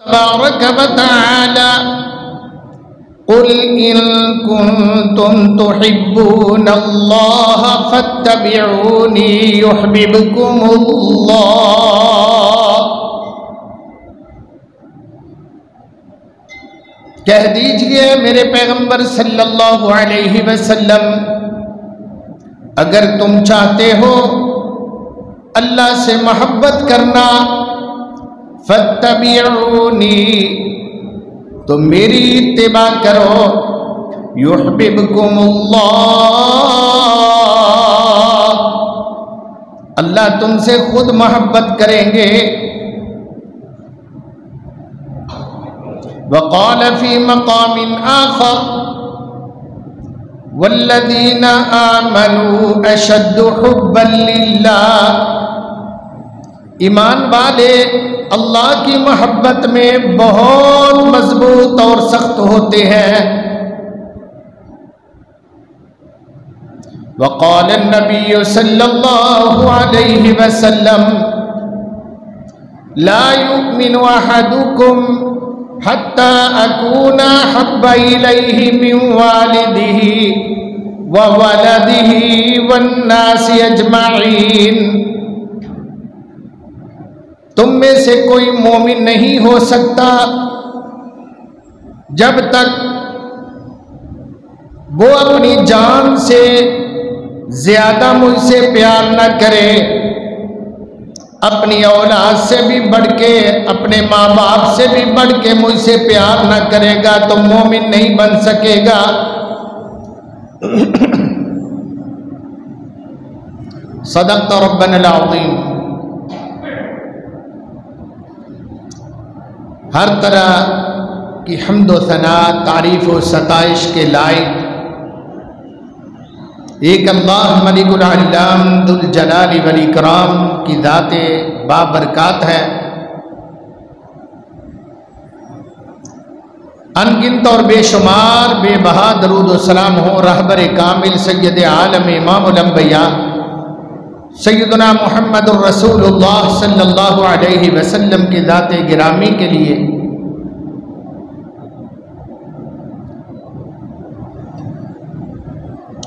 تبارک و تعالی قل ان کنتم تحبون اللہ فاتبعونی یحببکم اللہ۔ کہہ دیجئے میرے پیغمبر صلی اللہ علیہ وسلم، اگر تم چاہتے ہو اللہ سے محبت کرنا، فاتبعونی تو میری اتباع کرو، یحببکم اللہ اللہ تم سے خود محبت کریں گے۔ وقال فی مقام آخر والذین آمنوا اشد حبا للہ، ایمان والے اللہ کی محبت میں بہت مضبوط اور سخت ہوتے ہیں۔ وقال النبی صلی اللہ علیہ وسلم لا یؤمن احدکم حتی اکون احب الیہ من والدہ وولدہ والناس اجمعین، تم میں سے کوئی مومن نہیں ہو سکتا جب تک وہ اپنی جان سے زیادہ مجھ سے پیار نہ کرے، اپنی اولاد سے بھی بڑھ کے، اپنے ماں باپ سے بھی بڑھ کے مجھ سے پیار نہ کرے گا تو مومن نہیں بن سکے گا۔ صدقت ربنا العظیم۔ ہر طرح کی حمد و ثنا، تعریف و ستائش کے لائق ایک اللہ ملک العلام ذو الجلال والاکرام کی ذات بابرکات ہے۔ انگنت اور بے شمار بے بہا درود و سلام ہو رہبر کامل سید عالم امام الانبیاء سیدنا محمد الرسول اللہ صلی اللہ علیہ وسلم کی ذات گرامی کے لیے۔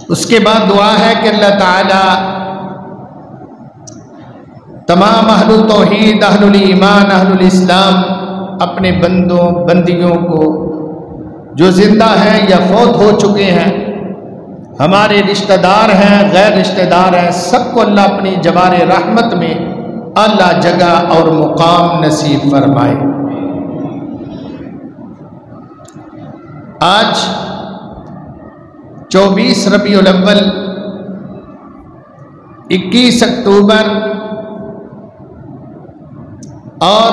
اس کے بعد دعا ہے کہ اللہ تعالی تمام اہل التوحید، اہل الایمان، اہل الاسلام اپنے بندوں بندیوں کو جو زندہ ہیں یا فوت ہو چکے ہیں، ہمارے رشتہ دار ہیں، غیر رشتہ دار ہیں، سب کو اللہ اپنی جبار رحمت میں اعلیٰ جگہ اور مقام نصیب فرمائے۔ آج 24 ربیع الاول 21 اکتوبر اور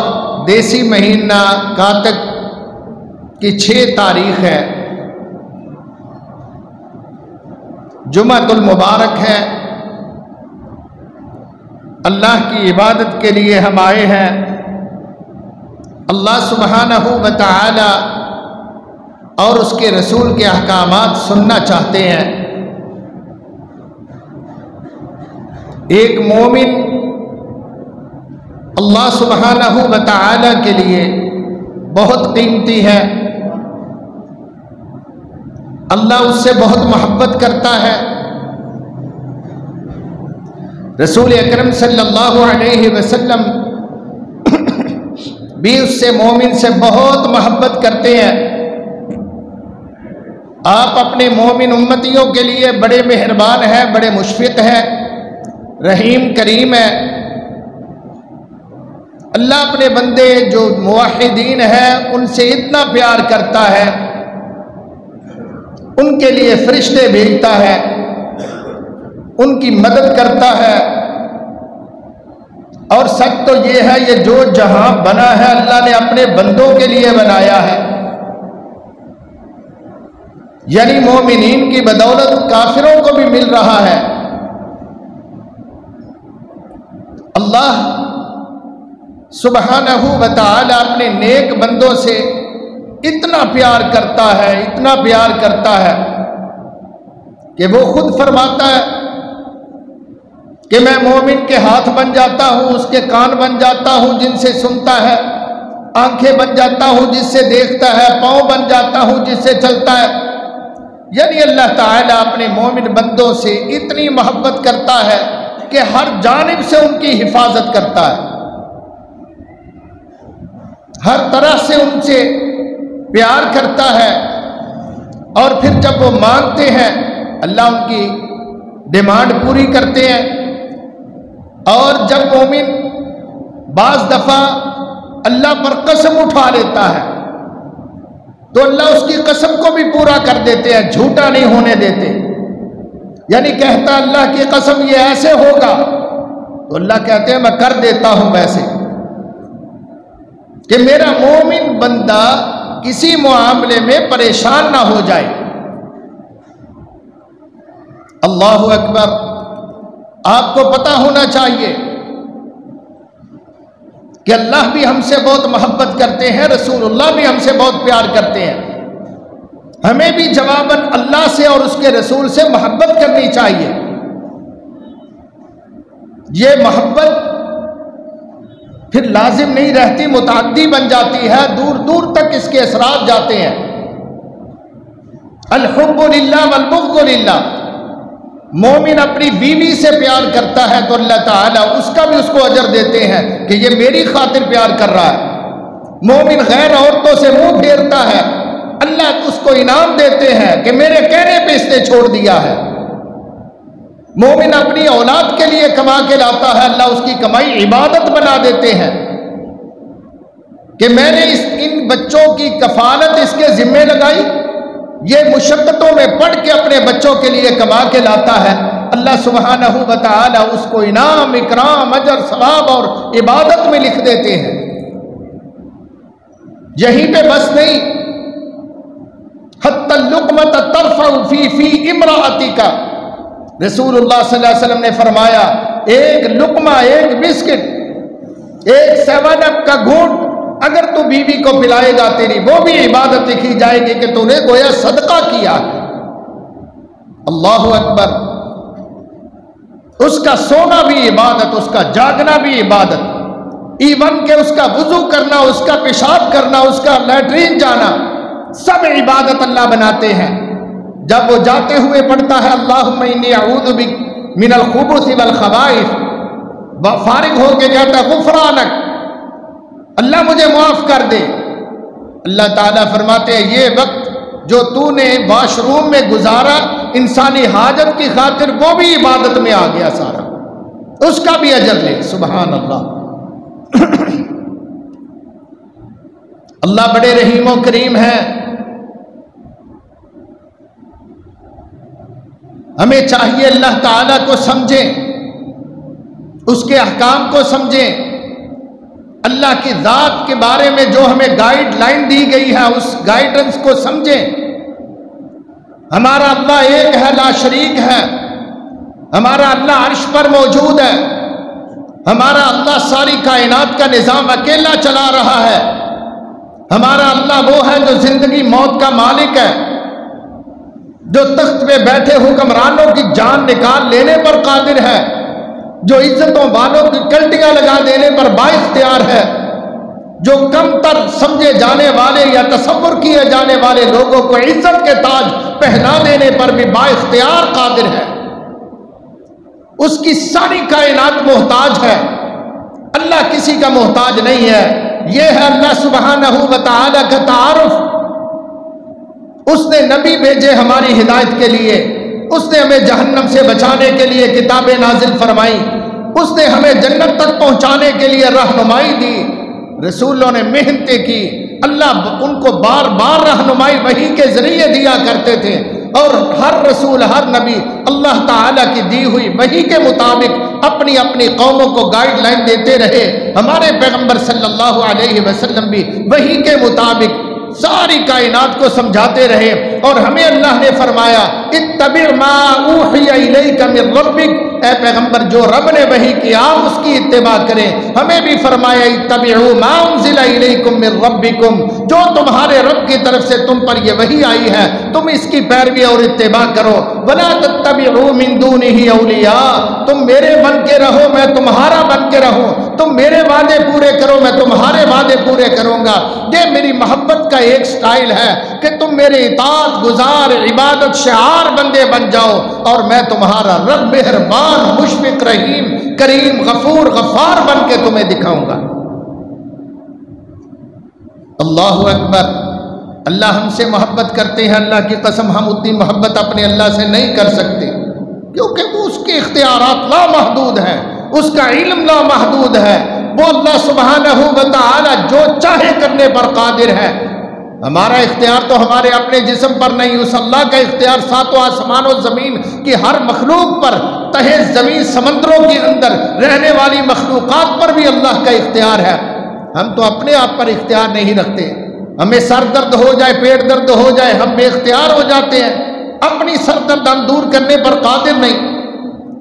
دیسی مہینہ کاتک کی 6 تاریخ ہے، جمعۃ المبارک ہے۔ اللہ کی عبادت کے لیے ہم آئے ہیں، اللہ سبحانہ و تعالی اور اس کے رسول کے احکامات سننا چاہتے ہیں۔ ایک مومن اللہ سبحانہ و تعالی کے لیے بہت قیمتی ہے، اللہ اس سے بہت محبت کرتا ہے۔ رسول اکرم صلی اللہ علیہ وسلم بھی اس سے مومن سے بہت محبت کرتے ہیں۔ آپ اپنے مومن امتیوں کے لیے بڑے مہربان ہیں، بڑے مشفق ہیں، رحیم کریم ہیں۔ اللہ اپنے بندے جو موحدین ہیں ان سے اتنا پیار کرتا ہے، ان کے لیے فرشتے بھیجتا ہے، ان کی مدد کرتا ہے۔ اور سچ تو یہ ہے، یہ جو جہاں بنا ہے اللہ نے اپنے بندوں کے لیے بنایا ہے، یعنی مومنین کی بدولت کافروں کو بھی مل رہا ہے۔ اللہ سبحانہ و تعالی اپنے نیک بندوں سے اتنا پیار کرتا ہے، اتنا پیار کرتا ہے کہ وہ خود فرماتا ہے کہ میں مومن کے ہاتھ بن جاتا ہوں، اس کے کان بن جاتا ہوں جن سے سنتا ہے، آنکھیں بن جاتا ہوں جس سے دیکھتا ہے، پاؤں بن جاتا ہوں جس سے چلتا ہے۔ یعنی اللہ تعالیٰ اپنے مومن بندوں سے اتنی محبت کرتا ہے کہ ہر جانب سے ان کی حفاظت کرتا ہے، ہر طرح سے ان سے پیار کرتا ہے، اور پھر جب وہ مانگتے ہیں اللہ ان کی ڈیمانڈ پوری کرتے ہیں۔ اور جب مومن بعض دفعہ اللہ پر قسم اٹھا لیتا ہے تو اللہ اس کی قسم کو بھی پورا کر دیتے ہیں، جھوٹا نہیں ہونے دیتے۔ یعنی کہتا اللہ کی قسم یہ ایسے ہوگا تو اللہ کہتے ہیں میں کر دیتا ہوں ویسے، کہ میرا مومن بندہ کسی معاملے میں پریشان نہ ہو جائے۔ اللہ اکبر۔ آپ کو پتہ ہونا چاہیے کہ اللہ بھی ہم سے بہت محبت کرتے ہیں، رسول اللہ بھی ہم سے بہت پیار کرتے ہیں۔ ہمیں بھی جواباً اللہ سے اور اس کے رسول سے محبت کرنی چاہیے۔ یہ محبت پھر لازم نہیں رہتی، متعدی بن جاتی ہے، دور دور تک اس کے اثرات جاتے ہیں۔ الحب للہ والبغض للہ۔ مومن اپنی بیوی سے پیار کرتا ہے تو اللہ تعالیٰ اس کا بھی اس کو اجر دیتے ہیں کہ یہ میری خاطر پیار کر رہا ہے۔ مومن غیر عورتوں سے منہ پھیرتا ہے، اللہ اس کو انعام دیتے ہیں کہ میرے کہنے پہ اس نے چھوڑ دیا ہے۔ مومن اپنی اولاد کے لیے کما کے لاتا ہے، اللہ اس کی کمائی عبادت بنا دیتے ہیں کہ میں نے ان بچوں کی کفالت اس کے ذمے لگائی، یہ مشقتوں میں پڑھ کے اپنے بچوں کے لیے کما کے لاتا ہے، اللہ سبحانہ و تعالی اس کو انعام، اکرام، اجر، ثواب اور عبادت میں لکھ دیتے ہیں۔ یہیں پہ بس نہیں، حتی اللقمۃ ترفع فی امرأتک، رسول اللہ صلی اللہ علیہ وسلم نے فرمایا ایک لقمہ، ایک بسکٹ، ایک 7 اپ کا گھونٹ اگر تو بیوی کو پلائے گا تیری وہ بھی عبادت لکھی جائے گی کہ تو نے گویا صدقہ کیا ہے۔ اللہ اکبر۔ اس کا سونا بھی عبادت، اس کا جاگنا بھی عبادت، ایون کہ اس کا وضو کرنا، اس کا پیشاب کرنا، اس کا لیٹرین جانا، سب عبادت اللہ بناتے ہیں۔ جب وہ جاتے ہوئے پڑھتا ہے اللہم انی اعوذ بک من الخبث والخبائث، فارغ ہو کے کہتا ہے غفرانک، اللہ مجھے معاف کر دے۔ اللہ تعالیٰ فرماتے ہیں یہ وقت جو تو نے واش روم میں گزارا انسانی حاجت کی خاطر وہ بھی عبادت میں آ گیا سارا، اس کا بھی اجر لے۔ سبحان اللہ۔ اللہ بڑے رحیم و کریم ہیں۔ ہمیں چاہیے اللہ تعالیٰ کو سمجھیں، اس کے احکام کو سمجھیں، اللہ کی ذات کے بارے میں جو ہمیں گائیڈ لائن دی گئی ہے اس گائیڈنس کو سمجھیں۔ ہمارا اللہ ایک ہے، لا شریک ہے، ہمارا اللہ عرش پر موجود ہے، ہمارا اللہ ساری کائنات کا نظام اکیلا چلا رہا ہے، ہمارا اللہ وہ ہے جو زندگی موت کا مالک ہے، جو تخت پہ بیٹھے حکمرانوں کی جان نکال لینے پر قادر ہے، جو عزتوں والوں کی کلٹیاں لگا دینے پر بااختیار ہے، جو کم تر سمجھے جانے والے یا تصور کیے جانے والے لوگوں کو عزت کے تاج پہنا دینے پر بھی بااختیار قادر ہے۔ اس کی ساری کائنات محتاج ہے، اللہ کسی کا محتاج نہیں ہے۔ یہ ہے اللہ سبحانہ و تعالی کا تعارف۔ اس نے نبی بھیجے ہماری ہدایت کے لیے، اس نے ہمیں جہنم سے بچانے کے لیے کتابیں نازل فرمائی، اس نے ہمیں جنت تک پہنچانے کے لیے رہنمائی دی، رسولوں نے محنتیں کی، اللہ ان کو بار بار رہنمائی وحی کے ذریعے دیا کرتے تھے، اور ہر رسول، ہر نبی اللہ تعالیٰ کی دی ہوئی وحی کے مطابق اپنی اپنی قوموں کو گائیڈ لائن دیتے رہے۔ ہمارے پیغمبر صلی اللہ علیہ وسلم بھی وحی کے مطابق ساری کائنات کو سمجھاتے رہے، اور ہمیں اللہ نے فرمایا اتبع ما اوحی الیک من ربک، اے پیغمبر جو رب نے وحی کیا آپ اس کی اتباع کریں۔ ہمیں بھی فرمایا اتبعوا ما انزل الیکم من ربکم، جو تمہارے رب کی طرف سے تم پر یہ وحی آئی ہے تم اس کی پیروی اور اتباع کرو۔ ولا تتبعوا من دونہ اولیاء، تم میرے بن کے رہو میں تمہارا بن کے رہوں، تم میرے وعدے پورے کرو میں تمہارے وعدے پورے کروں گا۔ یہ میری محبت کا ایک سٹائل ہے کہ تم میرے اطاعت گزار عبادت شعار بندے بن جاؤ، اور میں تمہارا رب مہربان مشفق رحیم کریم غفور غفار بن کے تمہیں دکھاؤں گا۔ اللہ اکبر۔ اللہ ہم سے محبت کرتے ہیں، اللہ کی قسم ہم اتنی محبت اپنے اللہ سے نہیں کر سکتے، کیونکہ وہ اس کے اختیارات لامحدود ہیں، اس کا علم لامحدود ہے۔ وہ اللہ سبحانہ و تعالی جو چاہے کرنے پر قادر ہے۔ ہمارا اختیار تو ہمارے اپنے جسم پر نہیں، اس اللہ کا اختیار ساتوں آسمان و زمین کی ہر مخلوق پر، تہے زمین سمندروں کے اندر رہنے والی مخلوقات پر بھی اللہ کا اختیار ہے۔ ہم تو اپنے آپ پر اختیار نہیں رکھتے، ہمیں سر درد ہو جائے پیٹ درد ہو جائے ہم بے اختیار ہو جاتے ہیں، اپنی سر درد ہم دور کرنے پر قادر نہیں،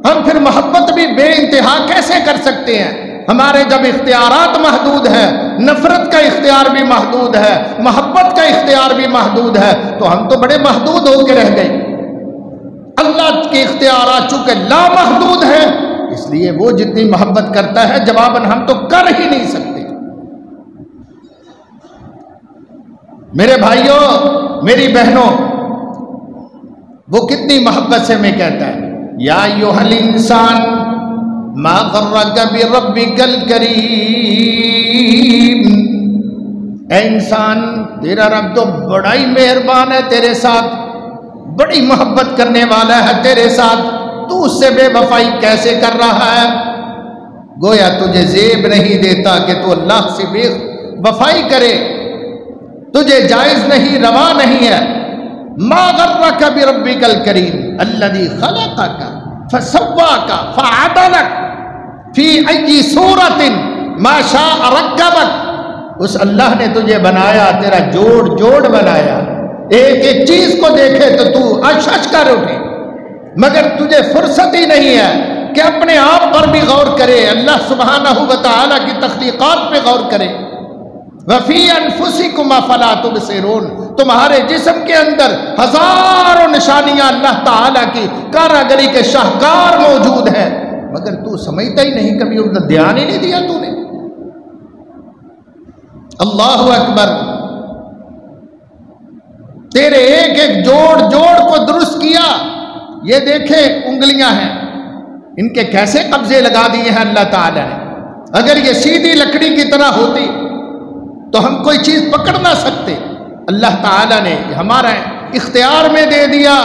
ہم پھر محبت بھی بے انتہا کیسے کر سکتے ہیں؟ ہمارے جب اختیارات محدود ہے، نفرت کا اختیار بھی محدود ہے، محبت کا اختیار بھی محدود ہے، تو ہم تو بڑے محدود ہو کے رہ گئے۔ اللہ کے اختیارات چونکہ لامحدود ہیں، اس لیے وہ جتنی محبت کرتا ہے جواباً ہم تو کر ہی نہیں سکتے۔ میرے بھائیوں میری بہنوں، وہ کتنی محبت سے میں کہتا ہے یا ایھا الانسان ما غرک بربک الکریم، اے انسان تیرا رب تو بڑا ہی مہربان ہے تیرے ساتھ، بڑی محبت کرنے والا ہے تیرے ساتھ، تو اس سے بے وفائی کیسے کر رہا ہے؟ گویا تجھے زیب نہیں دیتا کہ تو اللہ سے بے وفائی کرے، تجھے جائز نہیں، روا نہیں ہے۔ ما غرک بربک الکریم الذی خلقک فسواک فعدلک فی ای صورت ما شاء رکبک، اس اللہ نے تجھے بنایا، تیرا جوڑ جوڑ بنایا، ایک ایک چیز کو دیکھے تو تو اش اش کر اٹھے، مگر تجھے فرصت ہی نہیں ہے کہ اپنے آپ پر بھی غور کرے، اللہ سبحانہ و تعالی کی تخلیقات پہ غور کرے۔ وَفِي أَنفُسِكُمْ أَفَلَا تُبْصِرُونَ، تمہارے جسم کے اندر ہزاروں نشانیاں اللہ تعالیٰ کی کاراگری کے شاہکار موجود ہیں، مگر تو سمجھتا ہی نہیں، کبھی ان کا دھیان ہی نہیں دیا تو نے۔ اللہ اکبر۔ تیرے ایک ایک جوڑ جوڑ کو درست کیا، یہ دیکھیں انگلیاں ہیں، ان کے کیسے قبضے لگا دیے ہیں اللہ تعالیٰ نے۔ اگر یہ سیدھی لکڑی کی طرح ہوتی تو ہم کوئی چیز پکڑ نہ سکتے، اللہ تعالیٰ نے ہمارا اختیار میں دے دیا،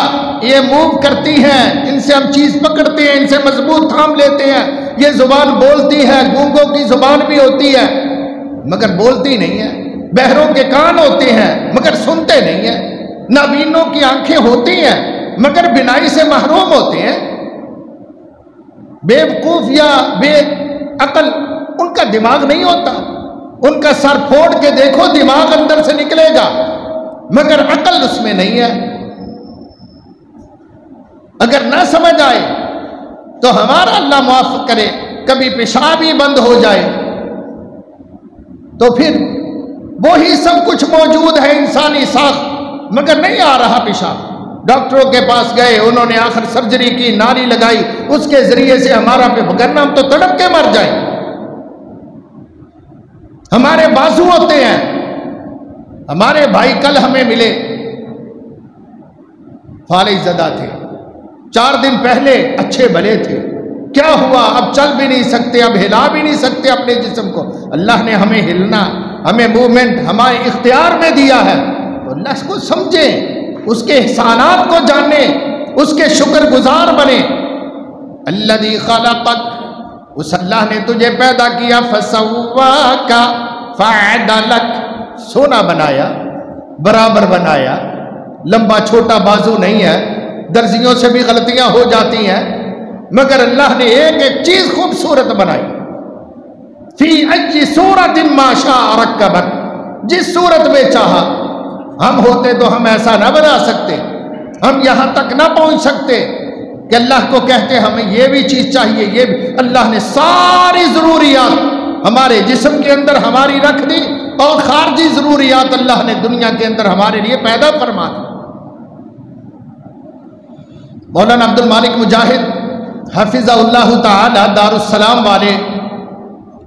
یہ موو کرتی ہیں، ان سے ہم چیز پکڑتے ہیں، ان سے مضبوط تھام لیتے ہیں۔ یہ زبان بولتی ہے، گونگوں کی زبان بھی ہوتی ہے مگر بولتی نہیں ہے، بہروں کے کان ہوتے ہیں مگر سنتے نہیں ہیں، نابینوں کی آنکھیں ہوتی ہیں مگر بینائی سے محروم ہوتے ہیں۔ بے وقوف یا بے عقل، ان کا دماغ نہیں ہوتا، ان کا سر پھوڑ کے دیکھو دماغ اندر سے نکلے گا مگر عقل اس میں نہیں ہے۔ اگر نہ سمجھ آئے تو ہمارا اللہ معاف کرے کبھی پیشاب ہی بند ہو جائے تو پھر وہی سب کچھ موجود ہے انسانی ساخت مگر نہیں آ رہا پیشاب، ڈاکٹروں کے پاس گئے، انہوں نے آخر سرجری کی، نالی لگائی، اس کے ذریعے سے ہمارا وگرنہ ہم تو تڑپ کے مر جائیں۔ ہمارے بازو ہوتے ہیں، ہمارے بھائی کل ہمیں ملے، فالج زدہ تھے، 4 دن پہلے اچھے بھلے تھے، کیا ہوا؟ اب چل بھی نہیں سکتے، اب ہلا بھی نہیں سکتے اپنے جسم کو۔ اللہ نے ہمیں ہلنا، ہمیں موومنٹ ہمارے اختیار میں دیا ہے، تو اللہ اس کو سمجھیں، اس کے احسانات کو جانیں، اس کے شکر گزار بنیں۔ الذی خلقک، اس اللہ نے تجھے پیدا کیا، فسواک فعدلک، سونا بنایا، برابر بنایا، لمبا چھوٹا بازو نہیں ہے، درزیوں سے بھی غلطیاں ہو جاتی ہیں مگر اللہ نے ایک ایک چیز خوبصورت بنائی۔ فی ای صورت ما شاء رکبک، جس صورت میں چاہا۔ ہم ہوتے تو ہم ایسا نہ بنا سکتے، ہم یہاں تک نہ پہنچ سکتے کہ اللہ کو کہتے ہمیں یہ بھی چیز چاہیے، یہ بھی۔ اللہ نے ساری ضروریات ہمارے جسم کے اندر ہماری رکھ دی، اور خارجی ضروریات اللہ نے دنیا کے اندر ہمارے لیے پیدا فرما دی۔ مولانا عبد المالک مجاہد حفظہ اللہ تعالی دار السلام والے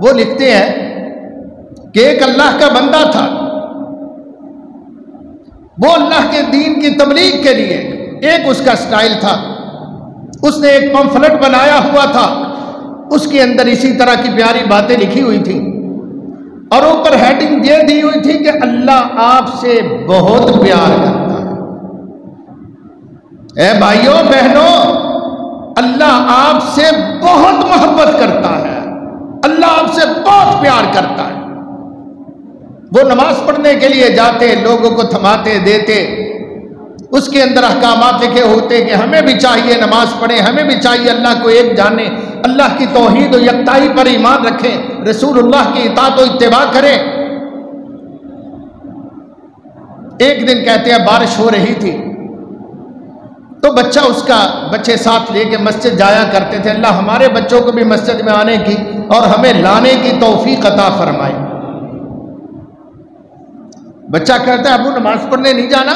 وہ لکھتے ہیں کہ ایک اللہ کا بندہ تھا، وہ اللہ کے دین کی تبلیغ کے لیے ایک اس کا سٹائل تھا، اس نے ایک پمفلٹ بنایا ہوا تھا، اس کے اندر اسی طرح کی پیاری باتیں لکھی ہوئی تھی اور اوپر ہیڈنگ یہ دی ہوئی تھی کہ اللہ آپ سے بہت پیار کرتا ہے۔ اے بھائیوں بہنوں، اللہ آپ سے بہت محبت کرتا ہے، اللہ آپ سے بہت پیار کرتا ہے۔ وہ نماز پڑھنے کے لیے جاتے، لوگوں کو تھماتے دیتے، اس کے اندر احکامات لکھے ہوتے کہ ہمیں بھی چاہیے نماز پڑھیں، ہمیں بھی چاہیے اللہ کو ایک جانیں، اللہ کی توحید و یکتائی پر ایمان رکھیں، رسول اللہ کی اطاعت و اتباع کریں۔ ایک دن کہتے ہیں بارش ہو رہی تھی تو بچے ساتھ لے کے مسجد جایا کرتے تھے، اللہ ہمارے بچوں کو بھی مسجد میں آنے کی اور ہمیں لانے کی توفیق عطا فرمائے۔ بچہ کہتا ہے ابو نماز پڑھنے نہیں جانا؟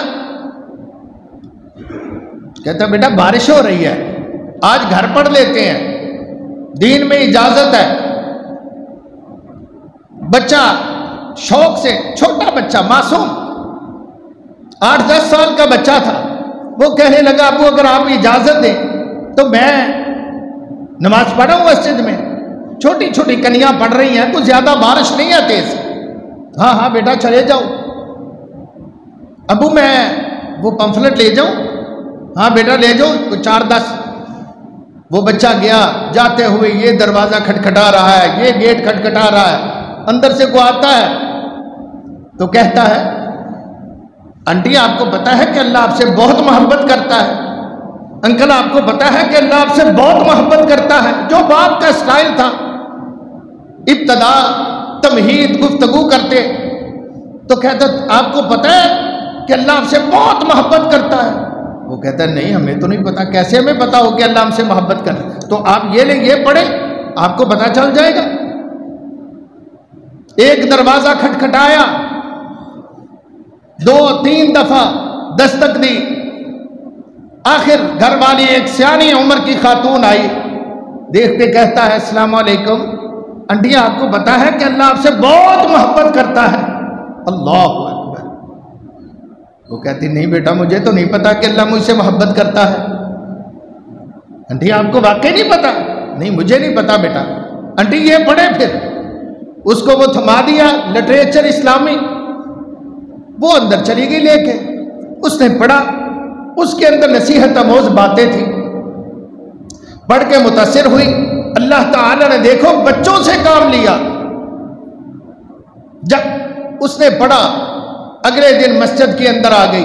کہتا ہے بیٹا بارش ہو رہی ہے، آج گھر پڑھ لیتے ہیں، دین میں اجازت ہے۔ بچہ شوق سے، چھوٹا بچہ معصوم 8-10 سال کا بچہ تھا، وہ کہنے لگا ابو اگر آپ اجازت دیں تو میں نماز پڑھوں مسجد میں، چھوٹی چھوٹی کنیاں پڑھ رہی ہیں، کچھ زیادہ بارش نہیں ہے تیز۔ ہاں ہاں بیٹا چلے جاؤ۔ ابو میں وہ پمفلٹ لے جاؤں؟ ہاں بیٹا لے جاؤ، 4-10۔ وہ بچہ گیا، جاتے ہوئے یہ دروازہ کھٹکھٹا رہا ہے، یہ گیٹ کھٹکھٹا رہا ہے، اندر سے کوئی آتا ہے تو کہتا ہے آنٹی آپ کو پتا ہے کہ اللہ آپ سے بہت محبت کرتا ہے، انکل آپ کو پتا ہے کہ اللہ آپ سے بہت محبت کرتا ہے۔ جو باپ کا سٹائل تھا، ابتدا تمہید گفتگو کرتے تو کہتا آپ کو پتا ہے کہ اللہ آپ سے بہت محبت کرتا ہے؟ وہ کہتا ہے نہیں ہمیں تو نہیں پتا، کیسے ہمیں پتا ہو کہ اللہ ہم سے محبت کرتا ہے؟ تو آپ یہ پڑھیں آپ کو پتا چل جائے گا۔ ایک دروازہ کھٹکھٹایا، 2-3 دفعہ دستک دی، آخر گھر والی ایک سیانی عمر کی خاتون آئی، دیکھتے کہتا ہے السلام علیکم آنٹی آپ کو پتا ہے کہ اللہ آپ سے بہت محبت کرتا ہے؟ اللہ اکبر۔ وہ کہتی نہیں بیٹا مجھے تو نہیں پتا کہ اللہ مجھ سے محبت کرتا ہے۔ آنٹی آپ کو واقعی نہیں پتا؟ نہیں مجھے نہیں پتا بیٹا۔ آنٹی یہ پڑھے پھر۔ اس کو وہ تھما دیا، لٹریچر اسلامی، وہ اندر چلی گئی لے کے، اس نے پڑھا، اس کے اندر نصیحت آموز باتیں تھیں، پڑھ کے متاثر ہوئی۔ اللہ تعالی نے دیکھو بچوں سے کام لیا۔ جب اس نے پڑھا اگلے دن مسجد کے اندر آ گئی،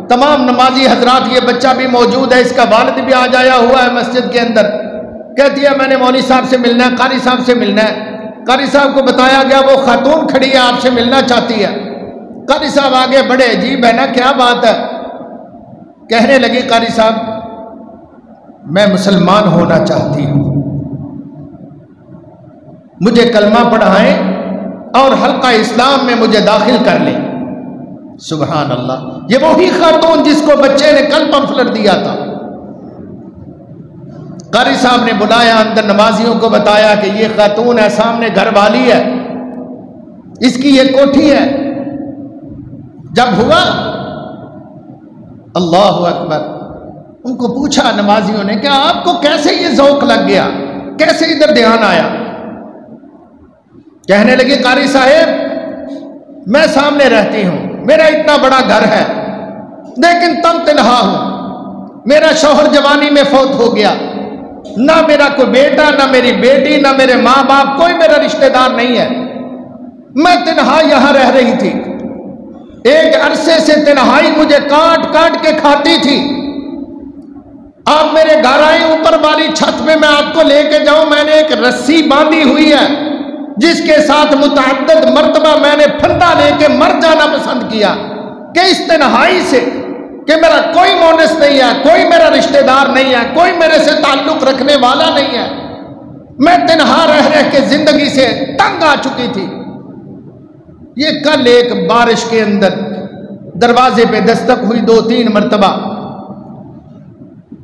تمام نمازی حضرات، یہ بچہ بھی موجود ہے، اس کا والد بھی آ جایا ہوا ہے مسجد کے اندر، کہتی ہے میں نے مولوی صاحب سے ملنا ہے، قاری صاحب سے ملنا ہے۔ قاری صاحب کو بتایا گیا وہ خاتون کھڑی ہے آپ سے ملنا چاہتی ہے۔ قاری صاحب آگے بڑے، عجیب ہے نا کیا بات ہے؟ کہنے لگی قاری صاحب میں مسلمان ہونا چاہتی ہوں، مجھے کلمہ پڑھائیں اور حلقہ اسلام میں مجھے داخل کر لیں۔ سبحان اللہ، یہ وہی خاتون جس کو بچے نے کل پمفلٹ دیا تھا۔ قاری صاحب نے بلایا اندر، نمازیوں کو بتایا کہ یہ خاتون ہے، سامنے گھر والی ہے، اس کی یہ کوٹھی ہے۔ جب ہوا اللہ اکبر، ان کو پوچھا نمازیوں نے کہ آپ کو کیسے یہ ذوق لگ گیا، کیسے ادھر دھیان آیا؟ کہنے لگی قاری صاحب میں سامنے رہتی ہوں، میرا اتنا بڑا گھر ہے لیکن تن تنہا ہوں، میرا شوہر جوانی میں فوت ہو گیا، نہ میرا کوئی بیٹا، نہ میری بیٹی، نہ میرے ماں باپ، کوئی میرا رشتہ دار نہیں ہے، میں تنہا یہاں رہ رہی تھی، ایک عرصے سے تنہائی مجھے کاٹ کاٹ کے کھاتی تھی، آپ میرے گھر آئے، اوپر والی چھت پہ میں آپ کو لے کے جاؤں، میں نے ایک رسی باندھی ہوئی ہے جس کے ساتھ متعدد مرتبہ میں نے پھندا لے کے مر جانا پسند کیا کہ اس تنہائی سے کہ میرا کوئی مونس نہیں ہے، کوئی میرا رشتہ دار نہیں ہے، کوئی میرے سے تعلق رکھنے والا نہیں ہے، میں تنہا رہ رہ کے زندگی سے تنگ آ چکی تھی۔ یہ کل ایک بارش کے اندر دروازے پہ دستک ہوئی 2-3 مرتبہ،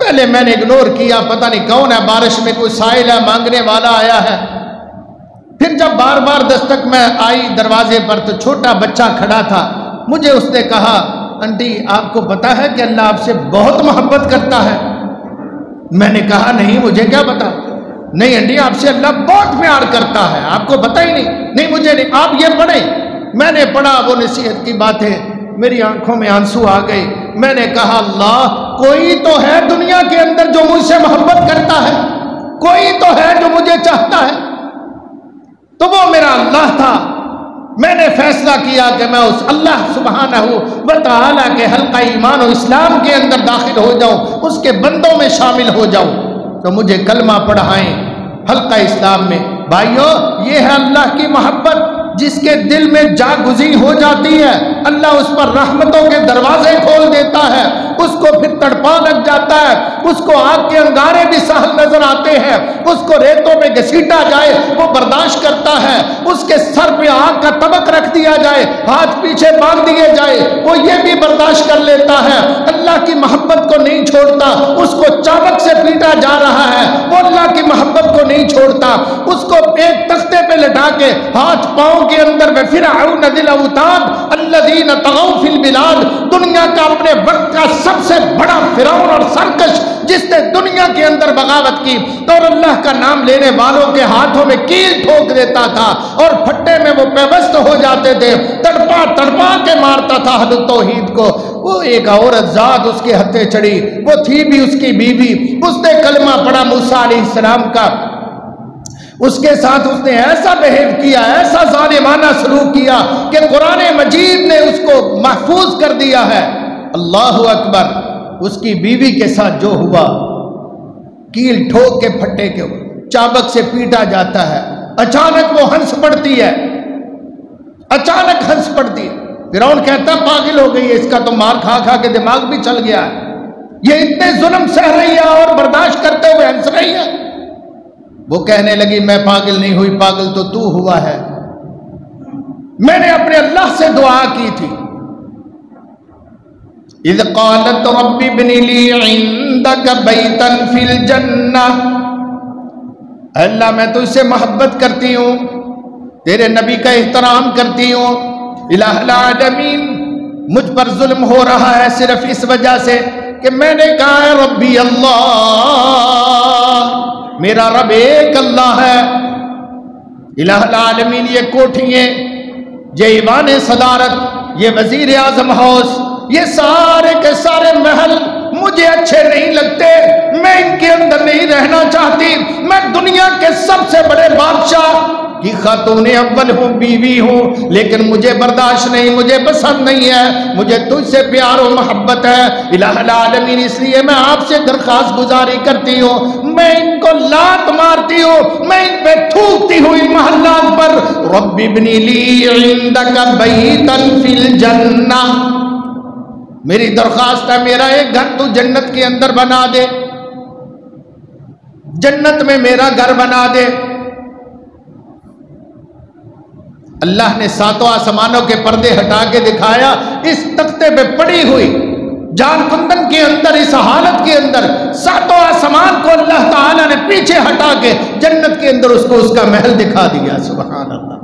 پہلے میں نے اگنور کیا، پتہ نہیں کون ہے، بارش میں کوئی سائل ہے، مانگنے والا آیا ہے، پھر جب بار بار دستک میں آئی دروازے پر تو چھوٹا بچہ کھڑا تھا. مجھے اس نے کہا آنٹی آپ کو پتا ہے کہ اللہ آپ سے بہت محبت کرتا ہے؟ میں نے کہا نہیں مجھے کیا پتا. نہیں آنٹی آپ سے اللہ بہت پیار کرتا ہے, آپ کو پتا ہی نہیں. نہیں مجھے نہیں, آپ یہ پڑھیں. میں نے پڑھا وہ نصیحت کی باتیں, میری آنکھوں میں آنسو آ گئے. میں نے کہا اللہ کوئی تو ہے دنیا کے اندر جو مجھ سے محبت کرتا ہے, کوئی تو ہے جو مجھے چاہتا ہے. تو وہ میرا اللہ تھا. میں نے فیصلہ کیا کہ میں اس اللہ سبحانہ و تعالیٰ کے حلقہ ایمان و اسلام کے اندر داخل ہو جاؤں, اس کے بندوں میں شامل ہو جاؤں. تو مجھے کلمہ پڑھائیں حلقہ اسلام میں. بھائیو یہ ہے اللہ کی محبت, جس کے دل میں جاگزین ہو جاتی ہے اللہ اس پر رحمتوں کے دروازے کھول دیتا ہے. اس کو پھر تڑپا لگ جاتا ہے, اس کو آگ کے انگارے بھی سہل نظر آتے ہیں, اس کو ریتوں میں گھسیٹا جائے وہ برداشت کرتا ہے, اس کے سر پہ آگ کا طبق رکھ دیا جائے, ہاتھ پیچھے باندھ دیے جائے وہ یہ بھی برداشت کر لیتا ہے. اللہ کی محبت کو نہیں چھوڑتا. اس کو چابک سے پیٹا جا رہا ہے وہ اللہ کی محبت کو نہیں چھوڑتا. اس کو ایک تختے پہ لٹا کے ہاتھ پاؤں کے اندر فرعون ذی الاوتاد الذین طغوا فی البلاد, دنیا کا اپنے وقت کا سب سے بڑا فرعون اور سرکش جس نے دنیا کے اندر بغاوت کی, اور اللہ کا نام لینے والوں کے ہاتھوں میں کیل ٹھوک دیتا تھا اور پھٹے میں وہ پیوست ہو جاتے تھے, تڑپا تڑپا کے مارتا تھا اہل توحید کو. وہ ایک عورت ذات اس کے ہتھے چڑھی, وہ تھی بھی اس کی بیوی. اس نے کلمہ پڑھا موسیٰ علیہ السلام کا, اس کے ساتھ اس نے ایسا بہیو کیا, ایسا ظالمانہ سلوک کیا کہ قرآن مجید نے اس کو محفوظ کر دیا ہے. اللہ اکبر. اس کی بیوی کے ساتھ جو ہوا, کیل ٹھوک کے پھٹے کے چابک سے پیٹا جاتا ہے. اچانک وہ ہنس پڑتی ہے, اچانک ہنس پڑتی ہے. فرعون کہتا پاگل ہو گئی ہے, اس کا تو مار کھا کھا کے دماغ بھی چل گیا ہے, یہ اتنے ظلم سہ رہی ہے اور برداشت کرتے ہوئے ہنس رہی ہے. وہ کہنے لگی میں پاگل نہیں ہوئی, پاگل تو تو ہوا ہے. میں نے اپنے اللہ سے دعا کی تھی, اذ قالت رب ابن لی عندک بیتا فی الجنہ, اللہ میں تجھ سے محبت کرتی ہوں, تیرے نبی کا احترام کرتی ہوں. الہ العالمین مجھ پر ظلم ہو رہا ہے صرف اس وجہ سے کہ میں نے کہا ہے ربی اللہ, میرا رب ایک اللہ ہے. الہ العالمین یہ کوٹھیاں, یہ ایوان صدارت, یہ وزیر اعظم ہاؤس, یہ سارے کے سارے محل مجھے اچھے نہیں لگتے, میں ان کے اندر نہیں رہنا چاہتی. میں دنیا کے سب سے بڑے بادشاہ کی خاتون اول ہوں, بیوی ہوں, لیکن مجھے برداشت نہیں, مجھے پسند نہیں ہے, مجھے تجھ سے پیار و محبت ہے. الہ العالمین اس لیے میں آپ سے درخواست گزاری کرتی ہوں, میں ان کو لات مارتی ہوں, میں ان پہ تھوکتی ہوں ان محلات پر. رب ابن لی عندک بیتا فی الجنہ, میری درخواست ہے میرا ایک گھر تو جنت کے اندر بنا دے, جنت میں میرا گھر بنا دے. اللہ نے ساتوں آسمانوں کے پردے ہٹا کے دکھایا, اس تختے پہ پڑی ہوئی جان کندن کے اندر, اس حالت کے اندر ساتوں آسمان کو اللہ تعالیٰ نے پیچھے ہٹا کے جنت کے اندر اس کو اس کا محل دکھا دیا. سبحان اللہ.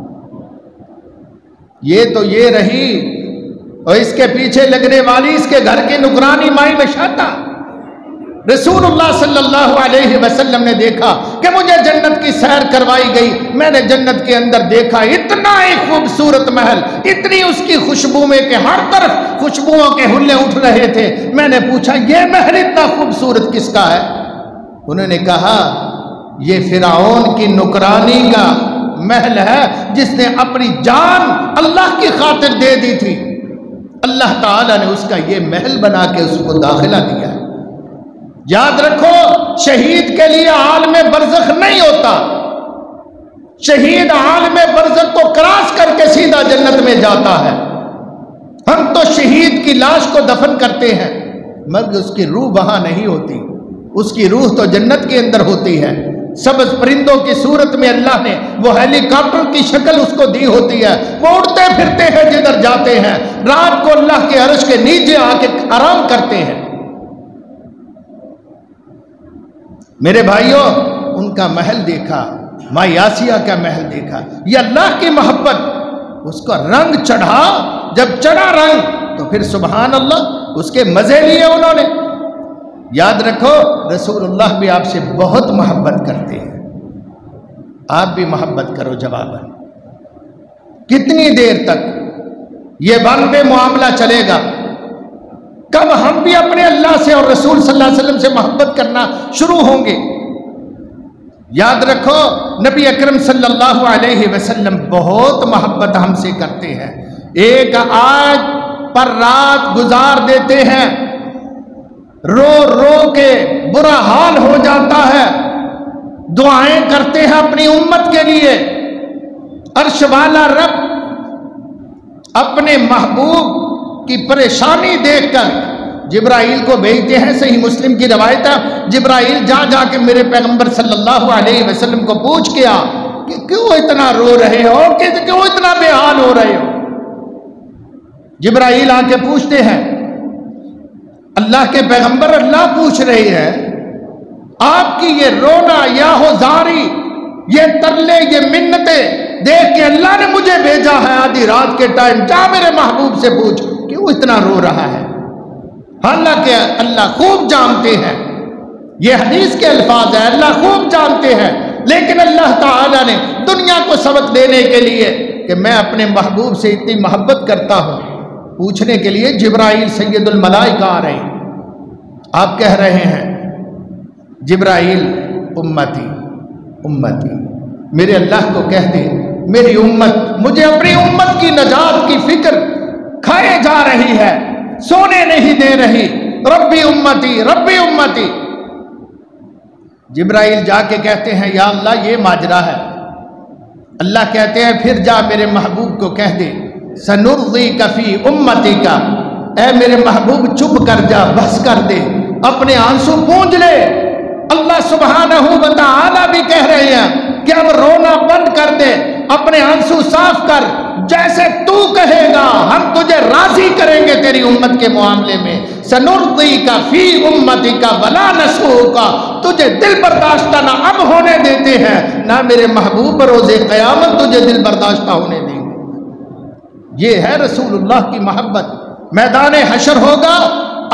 یہ تو یہ رہی, اور اس کے پیچھے لگنے والی اس کے گھر کی نگرانی مائی مشاطہ. رسول اللہ صلی اللہ علیہ وسلم نے دیکھا کہ مجھے جنت کی سیر کروائی گئی, میں نے جنت کے اندر دیکھا اتنا ایک خوبصورت محل, اتنی اس کی خوشبو میں کہ ہر طرف خوشبوؤں کے ہلے اٹھ رہے تھے. میں نے پوچھا یہ محل اتنا خوبصورت کس کا ہے؟ انہوں نے کہا یہ فرعون کی نکرانی کا محل ہے, جس نے اپنی جان اللہ کی خاطر دے دی تھی. اللہ تعالیٰ نے اس کا یہ محل بنا کے اس کو داخلہ دیا ہے. یاد رکھو شہید کے لیے عالم برزخ نہیں ہوتا, شہید عالم برزخ کو کراس کر کے سیدھا جنت میں جاتا ہے. ہم تو شہید کی لاش کو دفن کرتے ہیں مگر اس کی روح وہاں نہیں ہوتی, اس کی روح تو جنت کے اندر ہوتی ہے. سبز پرندوں کی صورت میں اللہ نے وہ ہیلی کاپٹر کی شکل اس کو دی ہوتی ہے, وہ اڑتے پھرتے ہیں جدھر جاتے ہیں, رات کو اللہ کے عرش کے نیچے آ کے آرام کرتے ہیں. میرے بھائیوں ان کا محل دیکھا, ماں یاسیہ کا محل دیکھا. یہ اللہ کی محبت، اس کا رنگ چڑھا. جب چڑھا رنگ تو پھر سبحان اللہ اس کے مزے لیے انہوں نے. یاد رکھو رسول اللہ بھی آپ سے بہت محبت کرتے ہیں، آپ بھی محبت کرو. جواباً کتنی دیر تک یہ بن پہ معاملہ چلے گا؟ کب ہم بھی اپنے اللہ سے اور رسول صلی اللہ علیہ وسلم سے محبت کرنا شروع ہوں گے؟ یاد رکھو نبی اکرم صلی اللہ علیہ وسلم بہت محبت ہم سے کرتے ہیں. ایک آگ پر رات گزار دیتے ہیں، رو رو کے برا حال ہو جاتا ہے، دعائیں کرتے ہیں اپنی امت کے لیے. عرش والا رب اپنے محبوب کی پریشانی دیکھ کر جبرائیل کو بھیجتے ہیں. صحیح مسلم کی روایت ہے، جبرائیل جا کے میرے پیغمبر صلی اللہ علیہ وسلم کو پوچھ کے آ کہ کیوں اتنا رو رہے ہو، کیوں اتنا بے حال ہو رہے ہو. جبرائیل آ کے پوچھتے ہیں، اللہ کے پیغمبر اللہ پوچھ رہے ہیں آپ کی یہ رونا یا زاری، یہ ترلے، یہ منتیں دیکھ کے اللہ نے مجھے بھیجا ہے آدھی رات کے ٹائم، جا میرے محبوب سے پوچھ کیوں اتنا رو رہا ہے. حالانکہ اللہ خوب جانتے ہیں، یہ حدیث کے الفاظ ہیں، اللہ خوب جانتے ہیں، لیکن اللہ تعالیٰ نے دنیا کو سبق دینے کے لیے کہ میں اپنے محبوب سے اتنی محبت کرتا ہوں، پوچھنے کے لیے جبرائیل سید الملائکہ آ رہے ہیں. آپ کہہ رہے ہیں جبرائیل امتی امتی، میرے اللہ کو کہہ دے میری امت، مجھے اپنی امت کی نجات کی فکر کھائے جا رہی ہے، سونے نہیں دے رہی. ربی امتی ربی امتی. جبرائیل جا کے کہتے ہیں یا اللہ یہ ماجرا ہے. اللہ کہتے ہیں پھر جا میرے محبوب کو کہہ دے سنرضیک فی امتک، اے میرے محبوب چپ کر جا، بس کر دے، اپنے آنسو پونجھ لے. اللہ سبحانہ و تعالی بھی کہہ رہے ہیں کہ اب رونا بند کر دے، اپنے آنسو صاف کر، جیسے تو کہے گا ہم تجھے راضی کریں گے تیری امت کے معاملے میں. سنرضیک فی امتک ولا نسوک، تجھے دل برداشتہ نہ اب ہونے دیتے ہیں، نہ میرے محبوب روز قیامت تجھے دل برداشتہ ہونے دیں گے. یہ ہے رسول اللہ کی محبت. میدان حشر ہوگا،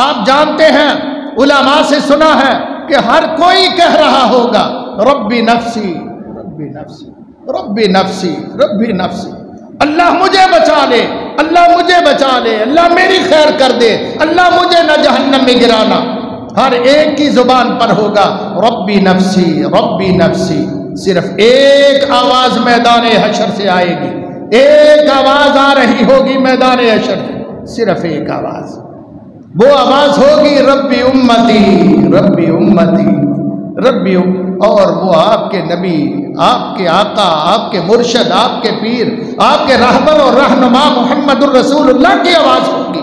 آپ جانتے ہیں، علماء سے سنا ہے کہ ہر کوئی کہہ رہا ہوگا ربی نفسی ربی نفسی ربی نفسی ربی نفسی، اللہ مجھے بچا لے، اللہ مجھے بچا لے، اللہ میری خیر کر دے، اللہ مجھے نہ جہنم میں گرانا. ہر ایک کی زبان پر ہوگا ربی نفسی ربی نفسی. صرف ایک آواز میدان حشر سے آئے گی، ایک آواز آ رہی ہوگی میدان حشر سے، صرف ایک آواز. وہ آواز ہوگی ربی امتی ربی امتی ربی. اور وہ آپ کے نبی، آپ کے آقا، آپ کے مرشد، آپ کے پیر، آپ کے رہبر اور رہنما محمد الرسول اللہ کی آواز ہوگی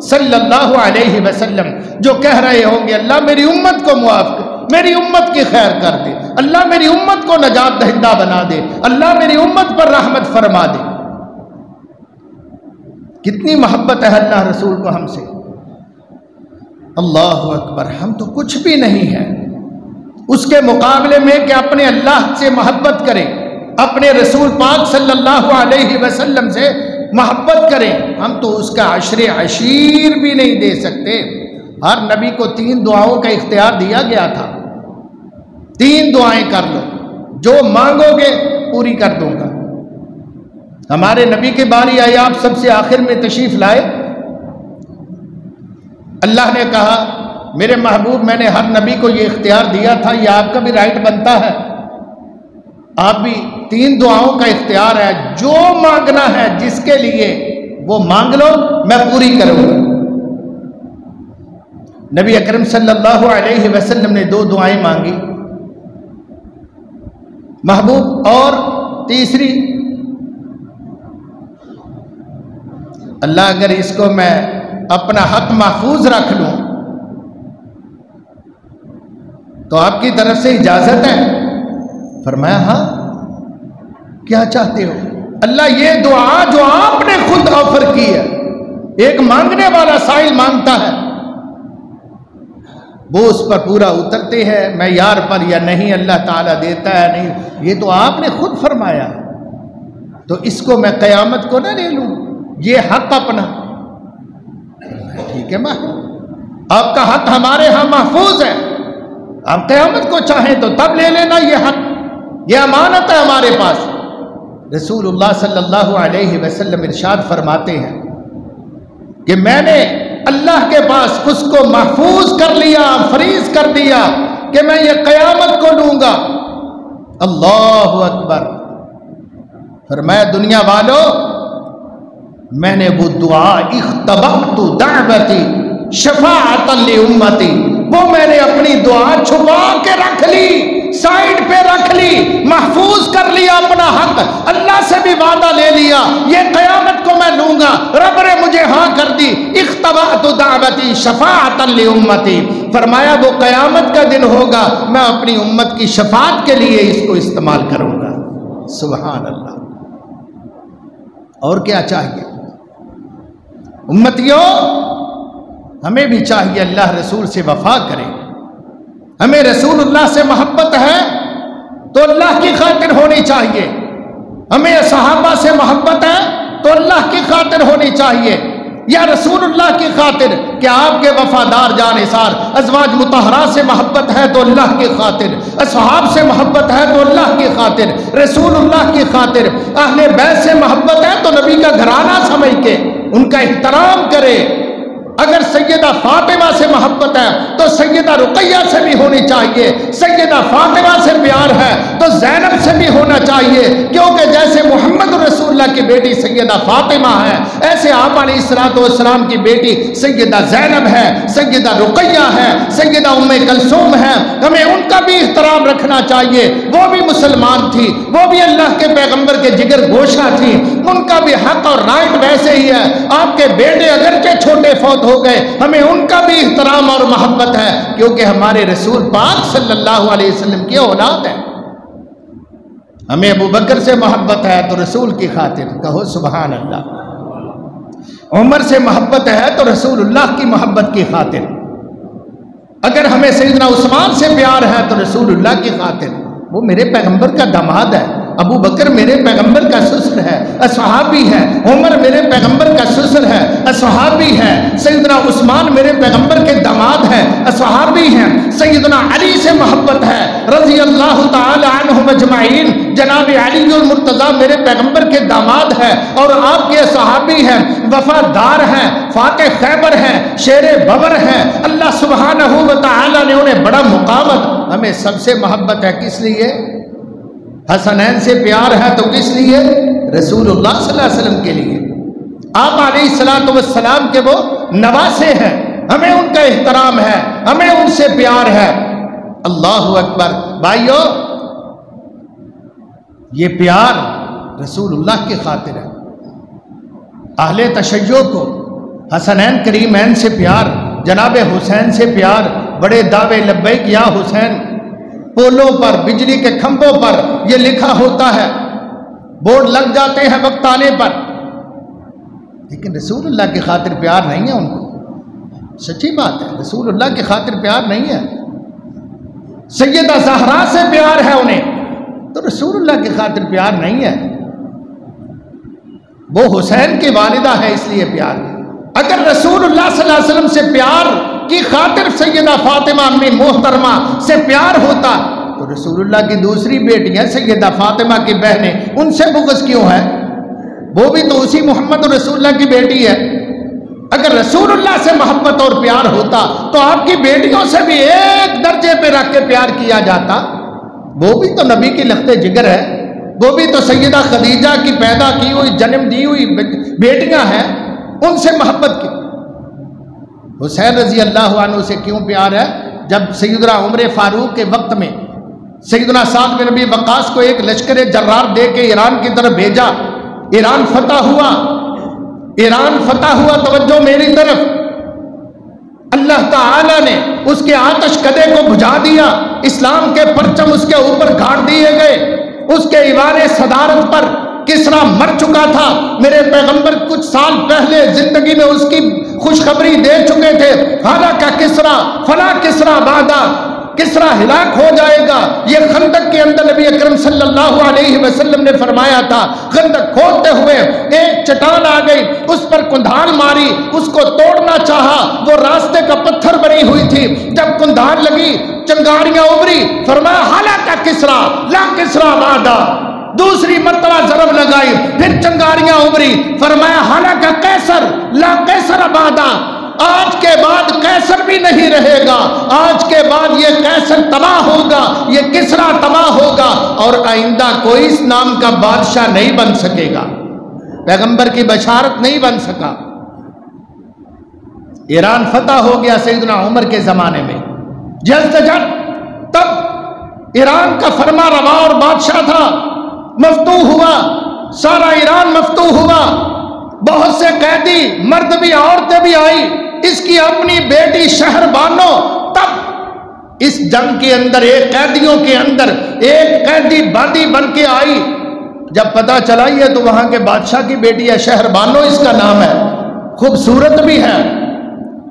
صلی اللہ علیہ وسلم، جو کہہ رہے ہوں گے اللہ میری امت کو معاف کر، میری امت کی خیر کر دے، اللہ میری امت کو نجات دہندہ بنا دے، اللہ میری امت پر رحمت فرما دے. کتنی محبت ہے اللہ رسول کو ہم سے. اللہ اکبر. ہم تو کچھ بھی نہیں ہیں اس کے مقابلے میں کہ اپنے اللہ سے محبت کریں، اپنے رسول پاک صلی اللہ علیہ وسلم سے محبت کریں. ہم تو اس کا عشر عشیر بھی نہیں دے سکتے. ہر نبی کو 3 دعاؤں کا اختیار دیا گیا تھا. 3 دعائیں کر لو، جو مانگو گے پوری کر دوں گا. ہمارے نبی کے باری آئے، آپ سب سے آخر میں تشریف لائے. اللہ نے کہا میرے محبوب میں نے ہر نبی کو یہ اختیار دیا تھا، یہ آپ کا بھی رائٹ بنتا ہے، آپ بھی 3 دعاؤں کا اختیار ہے، جو مانگنا ہے جس کے لیے وہ مانگ لو، میں پوری کروں گا. نبی اکرم صلی اللہ علیہ وسلم نے 2 دعائیں مانگی محبوب، اور تیسری اللہ اگر اس کو میں اپنا حق محفوظ رکھ لوں تو آپ کی طرف سے اجازت ہے؟ فرمایا ہاں. کیا چاہتے ہو؟ اللہ یہ دعا جو آپ نے خود آفر کی ہے، ایک مانگنے والا سائل مانگتا ہے، وہ اس پر پورا اترتے ہیں معیار پر یا نہیں، اللہ تعالیٰ دیتا ہے نہیں، یہ تو آپ نے خود فرمایا، تو اس کو میں قیامت کو نہ لے لوں، یہ حق اپنا ٹھیک ہے محفوظ، آپ کا حق ہمارے ہاں محفوظ ہے، آپ قیامت کو چاہیں تو تب لے لینا، یہ حق، یہ امانت ہے ہمارے پاس۔ رسول اللہ صلی اللہ علیہ وسلم ارشاد فرماتے ہیں کہ میں نے اللہ کے پاس اس کو محفوظ کر لیا، فریض کر دیا کہ میں یہ قیامت کو لوں گا۔ اللہ اکبر، فرمایا دنیا والو، میں نے وہ دعا اختبأت دعوتی شفاعۃ لامتی، وہ میں نے اپنی دعا چھپا کے رکھ لی، سائڈ پہ رکھ لی، محفوظ کر لیا اپنا حق، اللہ سے بھی وعدہ لے لیا یہ قیامت کو میں لوں گا، رب نے مجھے ہاں کر دی، اختبأت دعوتی شفاعۃ لامتی، فرمایا وہ قیامت کا دن ہوگا، میں اپنی امت کی شفاعت کے لیے اس کو استعمال کروں گا۔ سبحان اللہ۔ اور کیا چاہیے امتیوں؟ ہمیں بھی چاہیے اللہ رسول سے وفا کرے، ہمیں رسول اللہ سے محبت ہے تو اللہ کی خاطر ہونی چاہیے، ہمیں صحابہ سے محبت ہے تو اللہ کی خاطر ہونی چاہیے، یا رسول اللہ کی خاطر کہ آپ کے وفادار جانثار ازواج مطہرات سے محبت ہے تو اللہ کی خاطر، اصحاب سے محبت ہے تو اللہ کی خاطر، رسول اللہ کی خاطر، اہل بیت سے محبت ہے تو نبی کا گھرانہ سمجھ کے ان کا احترام کرے، اگر سیدہ فاطمہ سے محبت ہے تو سیدہ رقیہ سے بھی ہونی چاہیے، سیدہ فاطمہ سے پیار ہے تو زینب سے بھی ہونا چاہیے، کیونکہ جیسے محمد رسول اللہ کی بیٹی سیدہ فاطمہ ہے، ایسے آپ علیہ السلام کی بیٹی سیدہ زینب ہے، سیدہ رقیہ ہے، سیدہ ام کلثوم ہے، ہمیں ان کا بھی احترام رکھنا چاہیے، وہ بھی مسلمان تھی، وہ بھی اللہ کے پیغمبر کے جگر گوشہ تھی، ان کا بھی حق اور رائٹ ویسے ہی ہے، آپ کے بیٹے اگرچہ چھوٹے فوت ہو گئے، ہمیں ان کا بھی احترام اور محبت ہے، کیونکہ ہمارے رسول پاک صلی اللہ علیہ وسلم کی اولاد ہے۔ ہمیں ابو بکر سے محبت ہے تو رسول کی خاطر، کہو سبحان اللہ۔ عمر سے محبت ہے تو رسول اللہ کی محبت کی خاطر، اگر ہمیں سیدنا عثمان سے پیار ہے تو رسول اللہ کی خاطر، وہ میرے پیغمبر کا داماد ہے، ابو بکر میرے پیغمبر کا سسر ہے، اصحابی ہے، عمر میرے پیغمبر کا سسر ہے، اصحابی ہے، سیدنا عثمان میرے پیغمبر کے داماد ہے، اصحابی ہیں، سیدنا علی سے محبت ہے رضی اللہ تعالی عنہم اجمعین، جناب علی المرتضیٰ میرے پیغمبر کے داماد ہے اور آپ کے صحابی ہیں، وفادار ہیں، فاتح خیبر ہیں، شیر ببر ہیں، اللہ سبحانہ و تعالی نے انہیں بڑا مقامت، ہمیں سب سے محبت ہے، کس لیے؟ حسنین سے پیار ہے تو کس لیے؟ رسول اللہ صلی اللہ علیہ وسلم کے لیے، آپ علیہ السلام کے وہ نواسے ہیں، ہمیں ان کا احترام ہے، ہمیں ان سے پیار ہے۔ اللہ اکبر۔ بھائیو، یہ پیار رسول اللہ کی خاطر ہے، اہل تشیع کو حسنین کریمین سے پیار، جناب حسین سے پیار، بڑے دعوے لبیک یا حسین، پولوں پر، بجلی کے کھمبوں پر یہ لکھا ہوتا ہے، بورڈ لگ جاتے ہیں وقت آنے پر، لیکن رسول اللہ کی خاطر پیار نہیں ہے ان کو، سچی بات ہے، رسول اللہ کی خاطر پیار نہیں ہے۔ سیدہ زہرا سے پیار ہے انہیں تو رسول اللہ کی خاطر پیار نہیں ہے، وہ حسین کی والدہ ہے اس لیے پیار۔ اگر رسول اللہ صلی اللہ علیہ وسلم سے پیار کی خاطر سیدہ فاطمہ امی محترمہ سے پیار ہوتا تو رسول اللہ کی دوسری بیٹیاں سیدہ فاطمہ کی بہنیں ان سے بغض کیوں ہے؟ وہ بھی تو اسی محمد رسول اللہ کی بیٹی ہے۔ اگر رسول اللہ سے محبت اور پیار ہوتا تو آپ کی بیٹیوں سے بھی ایک درجے پہ رکھ کے پیار کیا جاتا، وہ بھی تو نبی کی لخت جگر ہے، وہ بھی تو سیدہ خدیجہ کی پیدا کی ہوئی جنم دی ہوئی بیٹیاں ہیں، ان سے محبت کی۔ حسین رضی اللہ عنہ سے کیوں پیار ہے؟ جب سیدنا عمر فاروق کے وقت میں سیدنا سعد بن ابی وقاص کو ایک لشکر جرار دے کے ایران کی طرف بھیجا، ایران فتح ہوا، ایران فتح ہوا، توجہ میری طرف، اللہ تعالی نے اس کے آتش کدے کو بجھا دیا، اسلام کے پرچم اس کے اوپر گاڑ دیے گئے، اس کے ایوان صدارت پر کسرا مر چکا تھا، میرے پیغمبر کچھ سال پہلے زندگی میں اس کی خوشخبری دے چکے تھے، حالانکہ کسرا فلاں کسرا بعدا، کسرا ہلاک ہو جائے گا۔ یہ خندق کے اندر نبی اکرم صلی اللہ علیہ وسلم نے فرمایا تھا، خندق کھودتے ہوئے ایک چٹان آ گئی، اس پر کندھار ماری، اس کو توڑنا چاہا، وہ راستے کا پتھر بنی ہوئی تھی، جب کندھار لگی چنگاریاں ابری، فرمایا حالانکہ کسرا لا کسرا بعدا، دوسری مرتبہ ضرب لگائی، پھر چنگاریاں ابری، فرمایا حالانکہ قیصر لا قیصر بعدا، آج کے بعد قیصر بھی نہیں رہے گا، آج کے بعد یہ قیصر تباہ ہوگا، یہ کسرا تباہ ہوگا، اور آئندہ کوئی اس نام کا بادشاہ نہیں بن سکے گا۔ پیغمبر کی بشارت نہیں بن سکا۔ ایران فتح ہو گیا سیدنا عمر کے زمانے میں، جلد تب ایران کا فرما روا اور بادشاہ تھا، مفتوح ہوا، سارا ایران مفتوح ہوا، بہت سے قیدی مرد بھی عورتیں بھی آئی، اس کی اپنی بیٹی شہر بانو، تب اس جنگ کے اندر ایک قیدیوں کے اندر ایک قیدی باندی بن کے آئی، جب پتہ چلا یہ تو وہاں کے بادشاہ کی بیٹی ہے، شہر بانو اس کا نام ہے، خوبصورت بھی ہے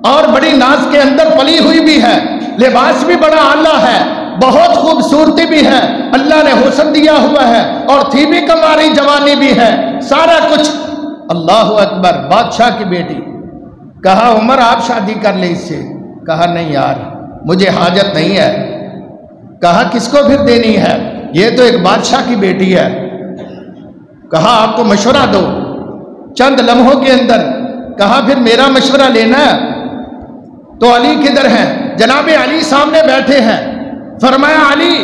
اور بڑی ناز کے اندر پلی ہوئی بھی ہے، لباس بھی بڑا اعلیٰ ہے، بہت خوبصورتی بھی ہے، اللہ نے حسن دیا ہوا ہے، اور تھی بھی کماری جوانی بھی ہے، سارا کچھ۔ اللہ اکبر، بادشاہ کی بیٹی۔ کہا عمر آپ شادی کر لیں اس سے، کہا نہیں یار مجھے حاجت نہیں ہے۔ کہا کس کو پھر دینی ہے، یہ تو ایک بادشاہ کی بیٹی ہے۔ کہا آپ کو مشورہ دو، چند لمحوں کے اندر کہا پھر میرا مشورہ لینا ہے تو علی کدھر ہیں؟ جناب علی سامنے بیٹھے ہیں، فرمایا علی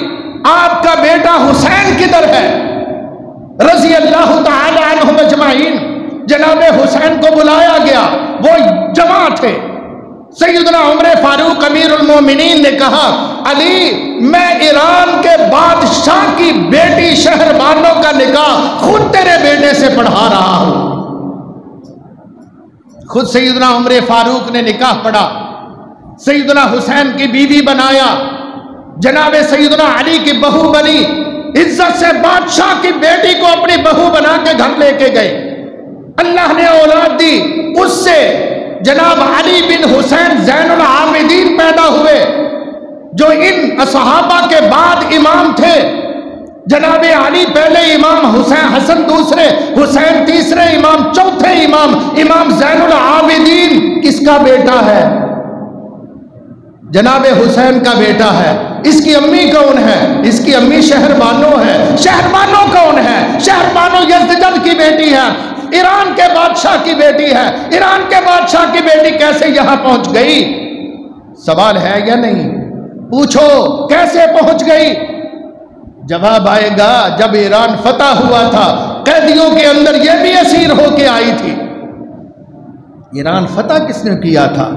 آپ کا بیٹا حسین کدھر ہے؟ رضی اللہ تعالی عنہم اجمعین۔ جناب حسین کو بلایا گیا، وہ جمع تھے۔ سیدنا عمر فاروق امیر المومنین نے کہا علی میں ایران کے بادشاہ کی بیٹی شہر بانو کا نکاح خود تیرے بیٹے سے پڑھا رہا ہوں۔ خود سیدنا عمر فاروق نے نکاح پڑھا، سیدنا حسین کی بیوی بنایا، جناب سیدنا علی کی بہو بنی، عزت سے بادشاہ کی بیٹی کو اپنی بہو بنا کے گھر لے کے گئے، اللہ نے اولاد دی، اس سے جناب علی بن حسین زین العابدین پیدا ہوئے، جو ان صحابہ کے بعد امام تھے۔ جناب علی پہلے امام، حسین حسن دوسرے، حسین تیسرے امام، چوتھے امام، امام زین العابدین کس کا بیٹا ہے؟ جناب حسین کا بیٹا ہے۔ اس کی امی کون ہے؟ اس کی امی شہر بانو ہے۔ شہر بانو کون ہے؟ شہر بانو یزدجد کی بیٹی ہے، ایران کے بادشاہ کی بیٹی ہے۔ ایران کے بادشاہ کی بیٹی کیسے یہاں پہنچ گئی؟ سوال ہے یا نہیں؟ پوچھو کیسے پہنچ گئی؟ جواب آئے گا جب ایران فتح ہوا تھا، قیدیوں کے اندر یہ بھی اسیر ہو کے آئی تھی۔ ایران فتح کس نے کیا تھا؟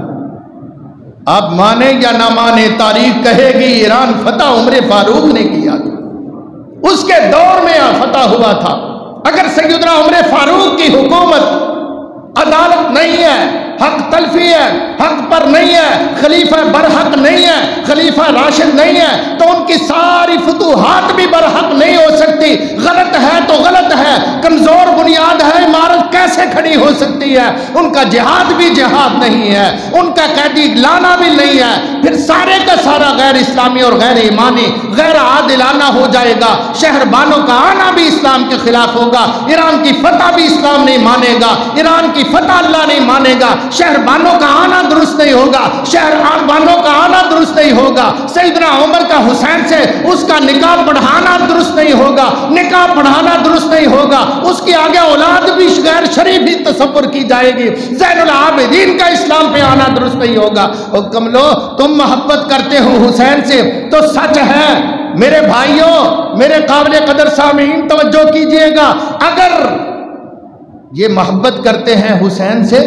آپ مانے یا نہ مانے، تاریخ کہے گی ایران فتح عمر فاروق نے کیا تھا، اس کے دور میں فتح ہوا تھا۔ اگر سیدنا عمر فاروق کی حکومت عدالت نہیں ہے، حق تلفی ہے، حق پر نہیں ہے، خلیفہ برحق نہیں ہے، خلیفہ راشد نہیں ہے، تو ان کی ساری فتوحات بھی برحق نہیں ہو سکتی۔ غلط ہے تو غلط ہے، کمزور بنیاد ہے، عمارت کیسے کھڑی ہو سکتی ہے؟ ان کا جہاد بھی جہاد نہیں ہے، ان کا قیدی لانا بھی نہیں ہے، پھر سارے کا سارا غیر اسلامی اور غیر ایمانی، غیر عادلانہ ہو جائے گا۔ شہر بانو کا آنا بھی اسلام کے خلاف ہوگا، ایران کی فتح بھی اسلام نہیں مانے گا، ایران کی فتح اللہ نہیں مانے گا، شہر بانو کا آنا درست نہیں ہوگا، شہر بانو کا آنا درست نہیں ہوگا، سیدنا عمر کا حسین سے اس کا نکاح پڑھانا درست نہیں ہوگا، نکاح پڑھانا درست نہیں ہوگا، اس کی آگے اولاد بھی غیر شریف ہی تصور کی جائے گی، زین العابدین کا اسلام پہ آنا درست نہیں ہوگا۔ حکم لو تم محبت کرتے ہو حسین سے تو سچ ہے میرے بھائیوں، میرے قابل قدر سامعین توجہ کیجئے گا، اگر یہ محبت کرتے ہیں حسین سے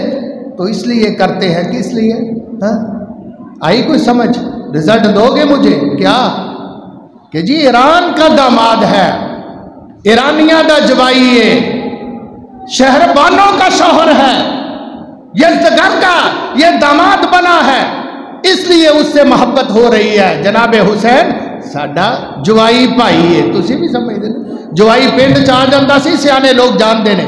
تو اس لیے کرتے ہیں، کس لیے؟ آئی کوئی سمجھ؟ رزلٹ دو گے مجھے کیا؟ کہ جی ایران کا داماد ہے، ایرانیہ دا جوائی ہے، شہر بانو کا شوہر ہے، یزدگرد کا یہ داماد بنا ہے، اس لیے اس سے محبت ہو رہی ہے۔ جناب حسین ساڈا جوائی بھائی ہے، تسی بھی سمجھ دے ਜਵਾਈ ਪਿੰਡ ਚ ਆ ਜਾਂਦਾ ਸੀ, ਸਿਆਣੇ ਲੋਕ ਜਾਣਦੇ ਨੇ,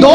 2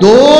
2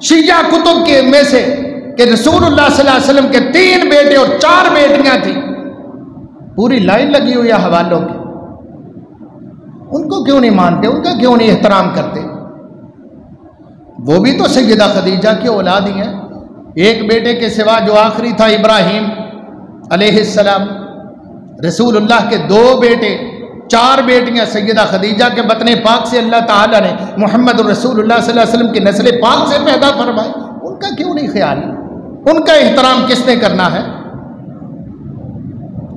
شیعہ کتب کے میں سے کہ رسول اللہ صلی اللہ علیہ وسلم کے 3 بیٹے اور 4 بیٹیاں تھیں، پوری لائن لگی ہوئی ہے حوالوں کی، ان کو کیوں نہیں مانتے، ان کا کیوں نہیں احترام کرتے؟ وہ بھی تو سیدہ خدیجہ کی اولاد ہی ہیں، ایک بیٹے کے سوا جو آخری تھا ابراہیم علیہ السلام، رسول اللہ کے 2 بیٹے 4 بیٹیاں، سیدہ خدیجہ کے بطن پاک سے اللہ تعالیٰ نے محمد رسول اللہ صلی اللہ علیہ وسلم کی نسل پاک سے پیدا فرمائی، ان کا کیوں نہیں خیال؟ ان کا احترام کس نے کرنا ہے؟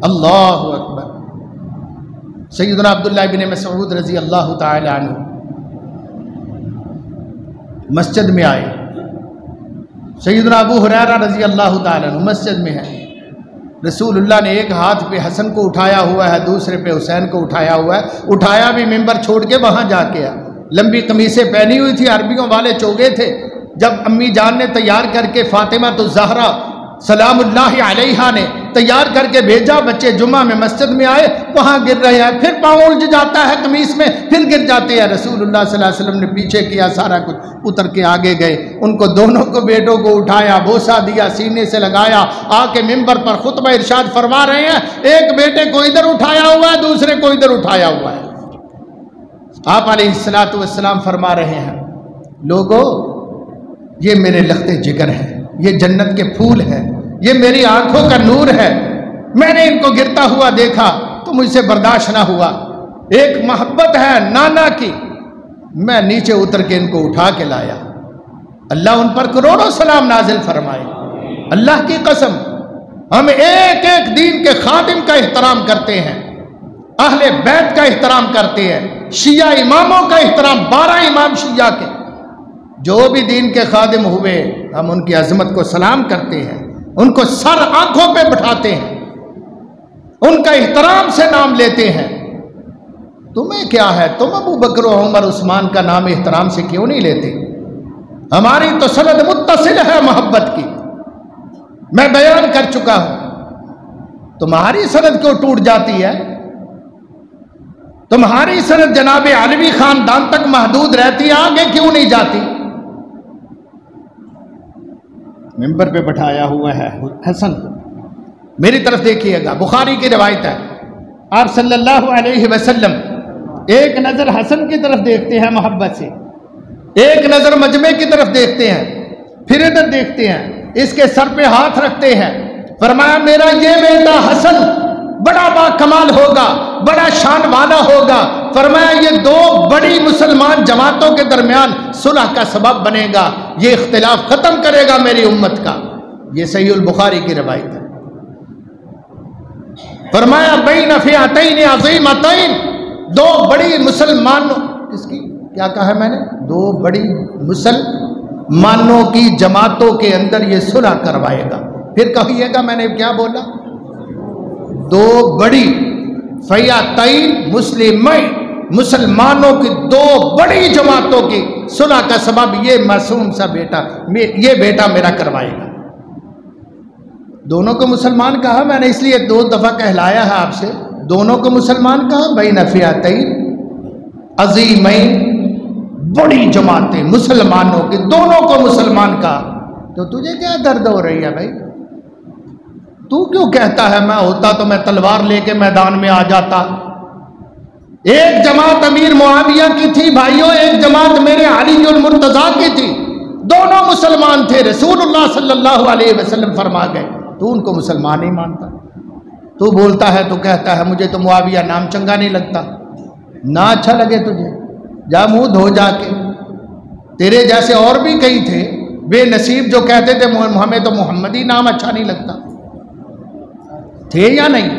اللہ اکبر۔ سیدنا عبداللہ بن مسعود رضی اللہ تعالی عنہ مسجد میں آئے، سیدنا ابو ہریرہ رضی اللہ تعالی عنہ مسجد میں ہے، رسول اللہ نے ایک ہاتھ پہ حسن کو اٹھایا ہوا ہے، دوسرے پہ حسین کو اٹھایا ہوا ہے، اٹھایا بھی ممبر چھوڑ کے وہاں جا کے لمبی قمیصیں پہنی ہوئی تھی، عربیوں والے چوگے تھے، جب امی جان نے تیار کر کے فاطمہ الزہرا سلام اللہ علیہا نے تیار کر کے بھیجا، بچے جمعہ میں مسجد میں آئے، وہاں گر رہے ہیں، پھر پاؤں الجھ جاتا ہے قمیص میں، پھر گر جاتے ہیں، رسول اللہ صلی اللہ علیہ وسلم نے پیچھے کیا، سارا کچھ اتر کے آگے گئے، ان کو دونوں کو بیٹوں کو اٹھایا، بوسہ دیا، سینے سے لگایا، آ کے ممبر پر خطبہ ارشاد فرما رہے ہیں، ایک بیٹے کو ادھر اٹھایا ہوا ہے، دوسرے کو ادھر اٹھایا ہوا ہے۔ آپ علیہ السلام فرما رہے ہیں، لوگوں یہ میرے لخت جگر ہے، یہ جنت کے پھول ہیں، یہ میری آنکھوں کا نور ہے، میں نے ان کو گرتا ہوا دیکھا تو مجھ سے برداشت نہ ہوا، ایک محبت ہے نانا کی، میں نیچے اتر کے ان کو اٹھا کے لایا، اللہ ان پر کروڑوں سلام نازل فرمائے۔ اللہ کی قسم ہم ایک ایک دین کے خادم کا احترام کرتے ہیں، اہل بیت کا احترام کرتے ہیں، شیعہ اماموں کا احترام، 12 امام شیعہ کے جو بھی دین کے خادم ہوئے، ہم ان کی عظمت کو سلام کرتے ہیں، ان کو سر آنکھوں پہ بٹھاتے ہیں، ان کا احترام سے نام لیتے ہیں۔ تمہیں کیا ہے؟ تم ابو بکر و عمر عثمان کا نام احترام سے کیوں نہیں لیتے؟ ہماری تو سند متصل ہے محبت کی، میں بیان کر چکا ہوں، تمہاری سند کیوں ٹوٹ جاتی ہے؟ تمہاری سند جناب علوی خاندان تک محدود رہتی ہے، آگے کیوں نہیں جاتی؟ ممبر پہ بٹھایا ہوا ہے حسن، میری طرف دیکھیے گا، بخاری کی روایت ہے، آپ صلی اللہ علیہ وسلم ایک نظر حسن کی طرف دیکھتے ہیں محبت سے، ایک نظر مجمع کی طرف دیکھتے ہیں، پھر ادھر دیکھتے ہیں، اس کے سر پہ ہاتھ رکھتے ہیں، فرمایا میرا یہ بیٹا حسن بڑا با کمال ہوگا، بڑا شان والا ہوگا، فرمایا یہ 2 بڑی مسلمان جماعتوں کے درمیان صلح کا سبب بنے گا، یہ اختلاف ختم کرے گا میری امت کا۔ یہ صحیح البخاری کی روایت ہے۔ فرمایا بین فئتین عظیمتین، 2 بڑی مسلمانوں، کس کی کیا کہا ہے میں نے؟ 2 بڑی مسلمانوں کی جماعتوں کے اندر یہ صلح کروائے گا۔ پھر کہیے گا میں نے کیا بولا؟ 2 بڑی فئتین مسلمین، مسلمانوں کی 2 بڑی جماعتوں کی صلح کا سبب یہ معصوم سا بیٹا، یہ بیٹا میرا کروائے گا۔ دونوں کو مسلمان کہا میں نے اس لیے 2 دفعہ کہلایا ہے آپ سے، دونوں کو مسلمان کہا، بین فئتین عظیمین، بڑی جماعتیں مسلمانوں کی، دونوں کو مسلمان کہا۔ تو تجھے کیا درد ہو رہی ہے بھائی؟ تو کیوں کہتا ہے میں ہوتا تو میں تلوار لے کے میدان میں آ جاتا؟ ایک جماعت امیر معاویہ کی تھی بھائیوں، ایک جماعت میرے علی المرتضیٰ کی تھی، دونوں مسلمان تھے، رسول اللہ صلی اللہ علیہ وسلم فرما گئے، تو ان کو مسلمان نہیں مانتا؟ تو بولتا ہے تو کہتا ہے مجھے تو معاویہ نام چنگا نہیں لگتا۔ نہ اچھا لگے تجھے جا منہ دھو جا کے، تیرے جیسے اور بھی کئی تھے بے نصیب جو کہتے تھے ہمیں تو محمدی نام اچھا نہیں لگتا، تھے یا نہیں؟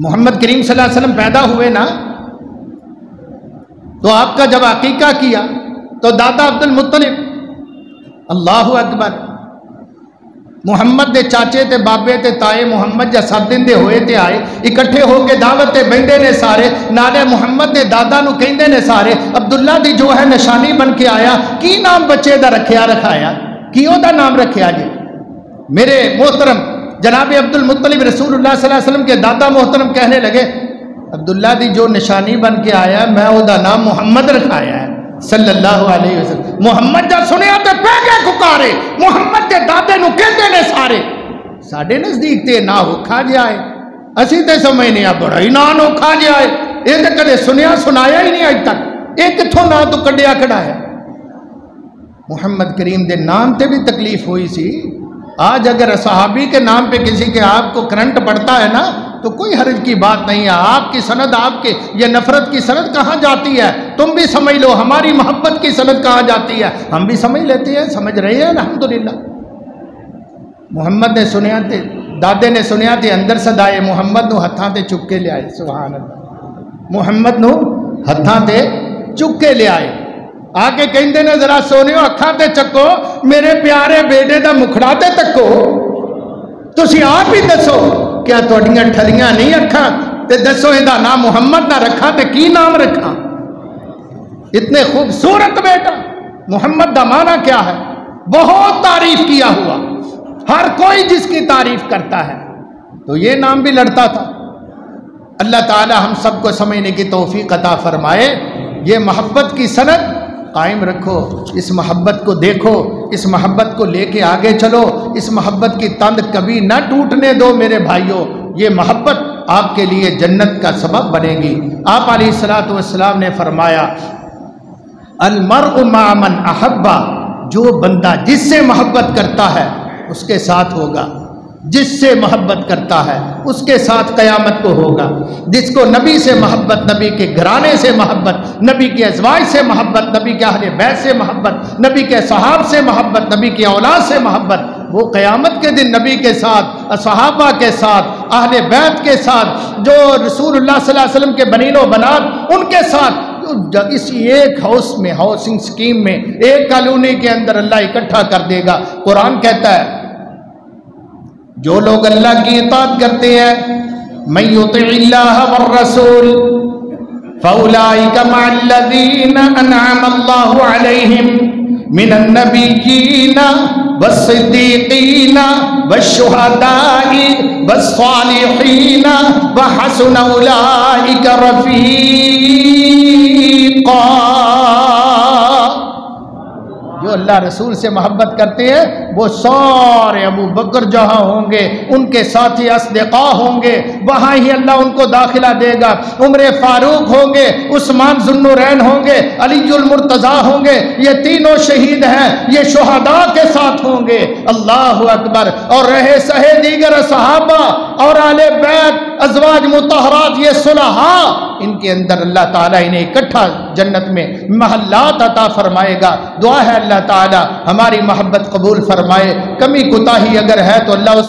محمد کریم صلی اللہ علیہ وسلم پیدا ہوئے نا، تو آپ کا جب عقیقہ کیا تو دادا عبد المطلب، اللہ اکبر، محمد دے چاچے تے بابے تے تائے محمد جا 7 دن دے ہوئے تے آئے اکٹھے ہو کے دعوت تے بہندے نے سارے، نالے محمد دے دادا نو کہندے نے سارے عبداللہ دی جو ہے نشانی بن کے آیا، کی نام بچے دا رکھیا رکھایا، کیوں دا نام رکھیا جی؟ میرے محترم جناب عبد المطلب رسول اللہ صلی اللہ علیہ وسلم کے دادا محترم کہنے لگے عبداللہ دی جو نشانی بن کے آیا میں او دا نام محمد رکھایا ہے، صلی اللہ علیہ وسلم محمد جا سنیا تے پیگے ککارے محمد دے دادے نو کہتے نے سارے ساڑے نزدیک تے نہ ہو کھا جائے اسی تے سمجھنے بڑا ہی نہ کھا جائے یہ تے کدے سنیا سنایا ہی نہیں آج تک ایک کتھوں نہ تو کڈیا کھڑا ہے محمد کریم دے نام تے بھی تکلیف ہوئی سی آج اگر صحابی کے نام پہ کسی کے آپ کو کرنٹ پڑتا ہے نا تو کوئی حرج کی بات نہیں ہے آپ کی سند آپ کے یہ نفرت کی سند کہاں جاتی ہے تم بھی سمجھ لو ہماری محبت کی سند کہاں جاتی ہے ہم بھی سمجھ لیتے ہیں سمجھ رہے ہیں الحمدللہ محمد نے سنیا تھے دادے نے سنیا تھے اندر صدائے محمد نو ہتھاں تے چک کے لے آئے سبحان اللہ محمد نو ہتھاں تے چک کے لے آئے آکے کہیں دے نے ذرا سونے ہو اکھاں تے چکو میرے پیارے بیٹے دا مکھڑا تے تکو تسی آپ ہی دسو کیا توڑیاں ٹھلیاں نہیں اکھاں تے دسو ادا نام محمد نہ رکھا تے کی نام رکھا اتنے خوبصورت بیٹا محمد دا معنی کیا ہے بہت تعریف کیا ہوا ہر کوئی جس کی تعریف کرتا ہے تو یہ نام بھی لڑتا تھا اللہ تعالی ہم سب کو سمجھنے کی توفیق عطا فرمائے یہ محبت کی سند قائم رکھو اس محبت کو دیکھو اس محبت کو لے کے آگے چلو اس محبت کی تند کبھی نہ ٹوٹنے دو میرے بھائیوں یہ محبت آپ کے لیے جنت کا سبب بنے گی آپ علیہ الصلوۃ والسلام نے فرمایا المرء مع من احبا جو بندہ جس سے محبت کرتا ہے اس کے ساتھ ہوگا جس سے محبت کرتا ہے اس کے ساتھ قیامت کو ہوگا جس کو نبی سے محبت نبی کے گھرانے سے محبت نبی کے ازواج سے محبت نبی کے اہل بیت سے محبت نبی کے صحاب سے محبت نبی کی اولاد سے محبت وہ قیامت کے دن نبی کے ساتھ صحابہ کے ساتھ اہل بیت کے ساتھ جو رسول اللہ صلی اللہ علیہ وسلم کے بنین و بنات ان کے ساتھ اسی ایک ہاؤس میں ہاؤسنگ سکیم میں ایک کالونی کے اندر اللہ اکٹھا کر دے گا قرآن کہتا ہے جو لوگ اللہ کی اطاعت کرتے ہیں من یطع اللہ والرسول فاولئک مع الذین انعم اللہ علیہم من النبیین والصدیقین والشہداء والصالحین وحسن اولئک رفیقا جو اللہ رسول سے محبت کرتے ہیں وہ سارے ابو بکر جہاں ہوں گے ان کے ساتھی اصدقاء ہوں گے وہاں ہی اللہ ان کو داخلہ دے گا عمر فاروق ہوں گے عثمان ذو النورین ہوں گے علی المرتضیٰ ہوں گے یہ تینوں شہید ہیں یہ شہداء کے ساتھ ہوں گے اللہ اکبر اور رہے سہے دیگر صحابہ اور اہل بیت ازواج مطہرات یہ صلحاء ان کے اندر اللہ تعالیٰ انہیں اکٹھا جنت میں محلات عطا فرمائے گا دعا ہے اللہ تعالیٰ ہماری محبت قبول فرمائے کمی کوتاہی اگر ہے تو اللہ اس